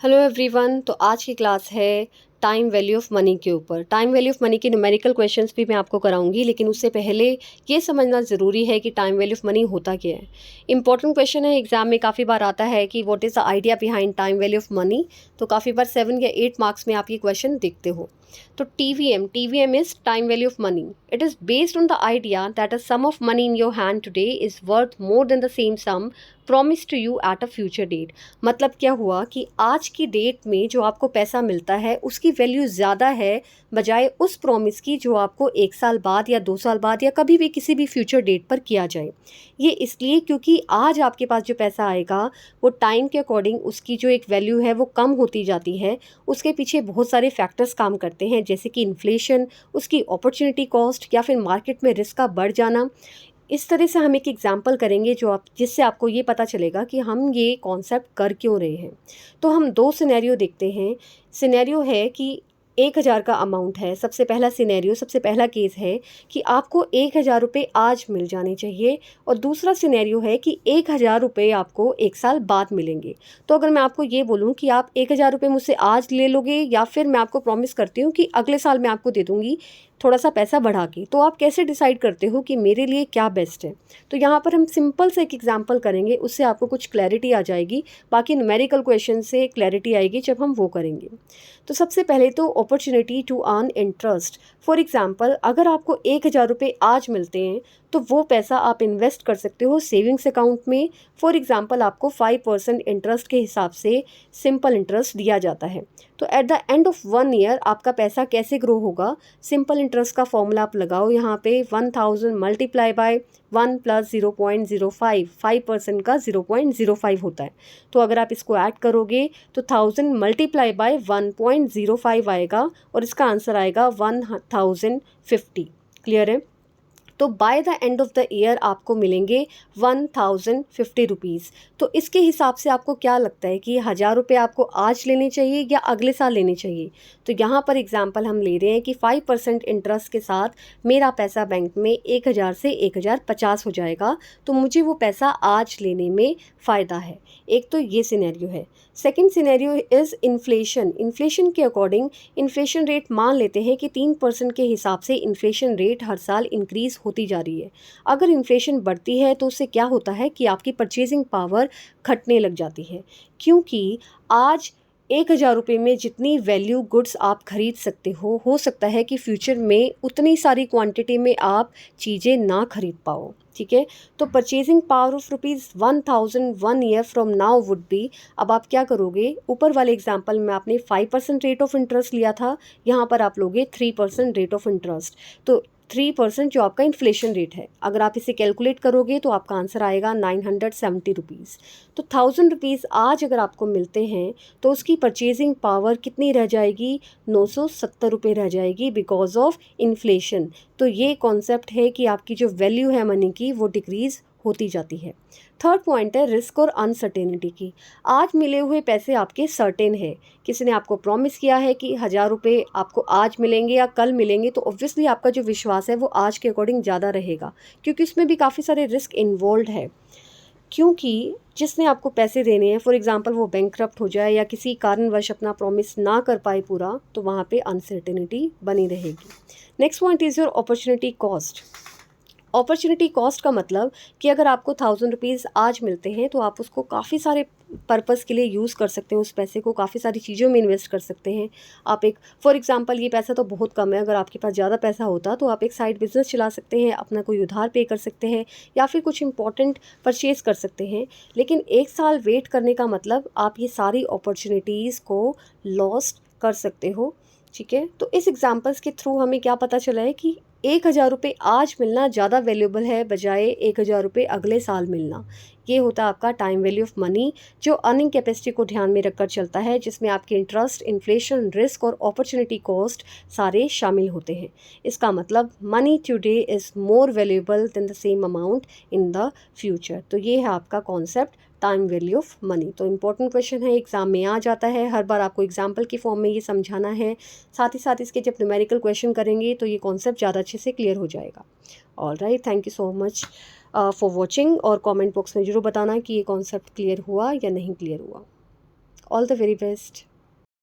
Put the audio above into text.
Hello everyone. तो आज की क्लास है टाइम वैल्यू ऑफ मनी के ऊपर। टाइम वैल्यू ऑफ मनी के न्यूमेरिकल क्वेश्चंस भी मैं आपको कराऊंगी, लेकिन उससे पहले ये समझना ज़रूरी है कि टाइम वैल्यू ऑफ मनी होता क्या है। इंपॉर्टेंट क्वेश्चन है, एग्जाम में काफ़ी बार आता है कि what is the idea behind time value of money. तो काफ़ी बार 7 या 8 मार्क्स में आप ये क्वेश्चन देखते हो। तो TVM is time value of money. It is based on the idea that a sum of money in your hand today is worth more than the same sum promise to you at a future date. मतलब क्या हुआ कि आज की date में जो आपको पैसा मिलता है उसकी वैल्यू ज़्यादा है बजाय उस प्रॉमिस की जो आपको 1 साल बाद या 2 साल बाद या कभी भी किसी भी फ्यूचर डेट पर किया जाए। ये इसलिए क्योंकि आज आपके पास जो पैसा आएगा वो टाइम के अकॉर्डिंग उसकी जो एक वैल्यू है वो कम होती जाती है। उसके पीछे बहुत सारे फैक्टर्स काम करते हैं, जैसे कि इन्फ्लेशन, उसकी अपॉर्चुनिटी कॉस्ट या फिर मार्केट में रिस्क का बढ़ जाना। इस तरह से हम एक एग्जाम्पल करेंगे जिससे आपको ये पता चलेगा कि हम ये कॉन्सेप्ट कर क्यों रहे हैं। तो हम 2 सिनेरियो देखते हैं। सिनेरियो है कि 1,000 का अमाउंट है। सबसे पहला केस है कि आपको 1,000 रुपये आज मिल जाने चाहिए, और दूसरा सिनेरियो है कि 1,000 रुपये आपको 1 साल बाद मिलेंगे। तो अगर मैं आपको ये बोलूँ कि आप 1,000 रुपये मुझसे आज ले लोगे, या फिर मैं आपको प्रॉमिस करती हूँ कि अगले साल मैं आपको दे दूँगी थोड़ा सा पैसा बढ़ा के, तो आप कैसे डिसाइड करते हो कि मेरे लिए क्या बेस्ट है। तो यहाँ पर हम सिंपल से एक एग्जांपल करेंगे, उससे आपको कुछ क्लैरिटी आ जाएगी। बाकी न्यूमेरिकल क्वेश्चन से क्लैरिटी आएगी जब हम वो करेंगे। तो सबसे पहले तो opportunity to earn interest. For example, अगर आपको 1,000 रुपये आज मिलते हैं तो वो पैसा आप इन्वेस्ट कर सकते हो सेविंग्स अकाउंट में। फॉर एग्जांपल, आपको 5% इंटरेस्ट के हिसाब से सिंपल इंटरेस्ट दिया जाता है। तो at the end of 1 year आपका पैसा कैसे ग्रो होगा। सिंपल इंटरेस्ट का फॉर्मूला आप लगाओ यहाँ पे, 1000 मल्टीप्लाई बाय 1 प्लस 0.05, 5% का 0.05 होता है। तो अगर आप इसको ऐड करोगे तो 1000 मल्टीप्लाई बाय 1.05 आएगा, और इसका आंसर आएगा 1050। क्लियर है। तो by the end of the year आपको मिलेंगे 1050 रुपीज़। तो इसके हिसाब से आपको क्या लगता है कि 1,000 रुपये आपको आज लेने चाहिए या अगले साल लेने चाहिए। तो यहाँ पर एग्जांपल हम ले रहे हैं कि 5% इंटरेस्ट के साथ मेरा पैसा बैंक में 1,000 से 1,050 हो जाएगा। तो मुझे वो पैसा आज लेने में फ़ायदा है। एक तो ये सिनेरियो है। Second scenario is inflation. Inflation के अकॉर्डिंग इन्फ्लेशन रेट मान लेते हैं कि 3% के हिसाब से इन्फ्लेशन रेट हर साल इंक्रीज़ होती जा रही है। अगर इन्फ्लेशन बढ़ती है तो उससे क्या होता है कि आपकी परचेजिंग पावर घटने लग जाती है, क्योंकि आज 1,000 रुपये में जितनी वैल्यू गुड्स आप खरीद सकते हो सकता है कि फ्यूचर में उतनी सारी क्वांटिटी में आप चीज़ें ना खरीद पाओ। ठीक है। तो purchasing power of ₹1000 1 year from now would be. अब आप क्या करोगे, ऊपर वाले एग्जांपल में आपने 5% रेट ऑफ इंटरेस्ट लिया था, यहाँ पर आप लोगे 3% रेट ऑफ इंटरेस्ट। तो 3% जो आपका इन्फ्लेशन रेट है, अगर आप इसे कैलकुलेट करोगे तो आपका आंसर आएगा 970 रुपीज़। तो 1000 रुपीज़ आज अगर आपको मिलते हैं तो उसकी परचेजिंग पावर कितनी रह जाएगी, 970 रुपये रह जाएगी, बिकॉज ऑफ इन्फ्लेशन। तो ये कॉन्सेप्ट है कि आपकी जो वैल्यू है मनी की वो डिक्रीज़ होती जाती है। थर्ड पॉइंट है रिस्क और अनसर्टेनिटी की। आज मिले हुए पैसे आपके सर्टेन है, किसी ने आपको प्रॉमिस किया है कि 1,000 रुपये आपको आज मिलेंगे या कल मिलेंगे, तो ऑब्वियसली आपका जो विश्वास है वो आज के अकॉर्डिंग ज़्यादा रहेगा, क्योंकि इसमें भी काफ़ी सारे रिस्क इन्वॉल्व है। क्योंकि जिसने आपको पैसे देने हैं, फॉर एग्जांपल वो बैंकक्रप्ट हो जाए या किसी कारणवश अपना प्रॉमिस ना कर पाए पूरा, तो वहाँ पे अनसर्टेनिटी बनी रहेगी। Next point is your opportunity cost. Opportunity cost का मतलब कि अगर आपको 1000 रुपीज़ आज मिलते हैं तो आप उसको काफ़ी सारे पर्पस के लिए यूज़ कर सकते हैं। उस पैसे को काफ़ी सारी चीज़ों में इन्वेस्ट कर सकते हैं। आप एक, फॉर एग्जांपल, ये पैसा तो बहुत कम है, अगर आपके पास ज़्यादा पैसा होता तो आप एक साइड बिजनेस चला सकते हैं, अपना कोई उधार पे कर सकते हैं, या फिर कुछ इंपॉर्टेंट परचेज़ कर सकते हैं। लेकिन 1 साल वेट करने का मतलब आप ये सारी अपॉर्चुनिटीज़ को लॉस्ट कर सकते हो। ठीक है। तो इस एग्जाम्पल्स के थ्रू हमें क्या पता चला है कि 1,000 रुपये आज मिलना ज़्यादा वैल्यूएबल है बजाय 1,000 रुपये अगले साल मिलना। ये होता है आपका टाइम वैल्यू ऑफ मनी, जो अर्निंग कैपेसिटी को ध्यान में रखकर चलता है, जिसमें आपके इंटरेस्ट, इन्फ्लेशन, रिस्क और अपॉर्चुनिटी कॉस्ट सारे शामिल होते हैं। इसका मतलब money today is more valuable then the same amount in the future. तो ये है आपका concept time value of money. तो इंपॉर्टेंट क्वेश्चन है, एग्जाम में आ जाता है, हर बार आपको एग्जाम्पल की फॉर्म में ये समझाना है। साथ ही साथ इसके जब न्यूमेरिकल क्वेश्चन करेंगे तो ये कॉन्सेप्ट ज़्यादा अच्छे से क्लियर हो जाएगा। All right, thank you so much for watching, और कमेंट बॉक्स में ज़रूर बताना कि ये कॉन्सेप्ट क्लियर हुआ या नहीं क्लियर हुआ। All the very best.